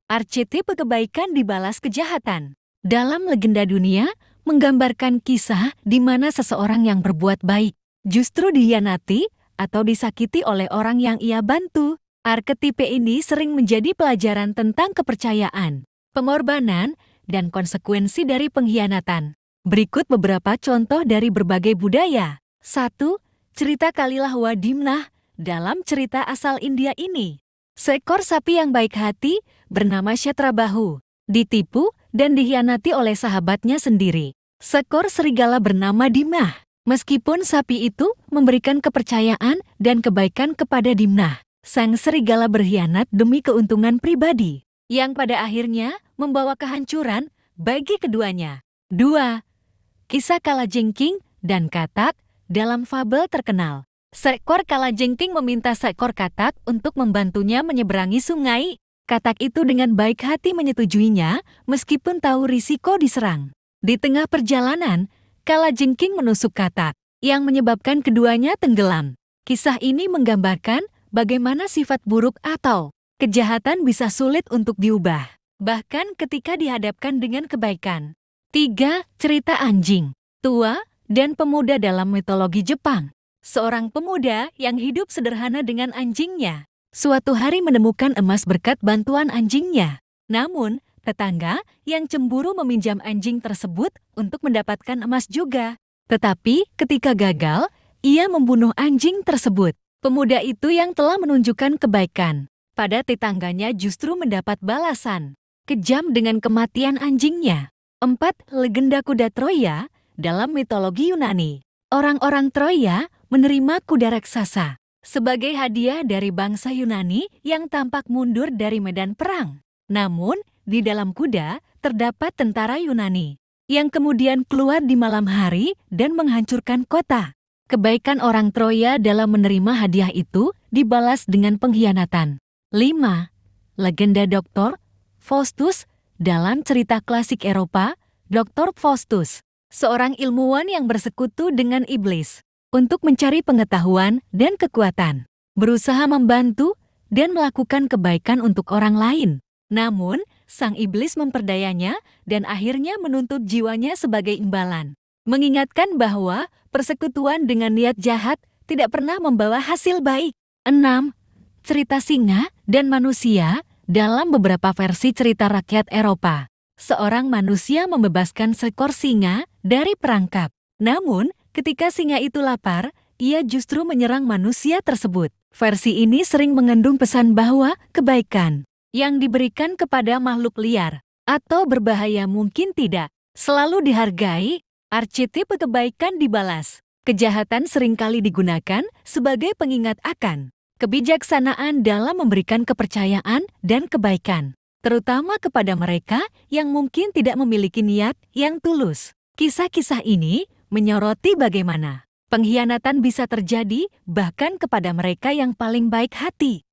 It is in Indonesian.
Archetype kebaikan dibalas kejahatan. Dalam legenda dunia, menggambarkan kisah di mana seseorang yang berbuat baik justru dikhianati atau disakiti oleh orang yang ia bantu. Arketipe ini sering menjadi pelajaran tentang kepercayaan, pengorbanan, dan konsekuensi dari pengkhianatan. Berikut beberapa contoh dari berbagai budaya. 1. Cerita Kalilah wa Dimnah. Dalam cerita asal India ini, seekor sapi yang baik hati bernama Kshetrabahu ditipu dan dikhianati oleh sahabatnya sendiri, seekor serigala bernama Dimnah. Meskipun sapi itu memberikan kepercayaan dan kebaikan kepada Dimnah, sang serigala berkhianat demi keuntungan pribadi, yang pada akhirnya membawa kehancuran bagi keduanya. 2. Kisah Kalajengking dan Katak. Dalam fabel terkenal, seekor kalajengking meminta seekor katak untuk membantunya menyeberangi sungai. Katak itu dengan baik hati menyetujuinya meskipun tahu risiko diserang. Di tengah perjalanan, kalajengking menusuk katak, yang menyebabkan keduanya tenggelam. Kisah ini menggambarkan bagaimana sifat buruk atau kejahatan bisa sulit untuk diubah, bahkan ketika dihadapkan dengan kebaikan. 3. Cerita Anjing Tua dan Pemuda dalam mitologi Jepang. Seorang pemuda yang hidup sederhana dengan anjingnya, suatu hari menemukan emas berkat bantuan anjingnya. Namun, tetangga yang cemburu meminjam anjing tersebut untuk mendapatkan emas juga. Tetapi ketika gagal, ia membunuh anjing tersebut. Pemuda itu yang telah menunjukkan kebaikan pada tetangganya justru mendapat balasan kejam dengan kematian anjingnya. 4. Legenda kuda Troya. Dalam mitologi Yunani, orang-orang Troya menerima kuda raksasa sebagai hadiah dari bangsa Yunani yang tampak mundur dari medan perang. Namun, di dalam kuda terdapat tentara Yunani yang kemudian keluar di malam hari dan menghancurkan kota. Kebaikan orang Troya dalam menerima hadiah itu dibalas dengan pengkhianatan. 5. Legenda Dr. Faustus. Dalam cerita klasik Eropa, Dr. Faustus, seorang ilmuwan yang bersekutu dengan iblis untuk mencari pengetahuan dan kekuatan, berusaha membantu dan melakukan kebaikan untuk orang lain. Namun, sang iblis memperdayanya dan akhirnya menuntut jiwanya sebagai imbalan, mengingatkan bahwa persekutuan dengan niat jahat tidak pernah membawa hasil baik. 6. Cerita Singa dan Manusia. Dalam beberapa versi cerita rakyat Eropa, seorang manusia membebaskan seekor singa dari perangkap. Namun, ketika singa itu lapar, ia justru menyerang manusia tersebut. Versi ini sering mengandung pesan bahwa kebaikan yang diberikan kepada makhluk liar atau berbahaya mungkin tidak selalu dihargai. Archetype kebaikan dibalas. Kejahatan seringkali digunakan sebagai pengingat akan kebijaksanaan dalam memberikan kepercayaan dan kebaikan, terutama kepada mereka yang mungkin tidak memiliki niat yang tulus. Kisah-kisah ini menyoroti bagaimana pengkhianatan bisa terjadi bahkan kepada mereka yang paling baik hati.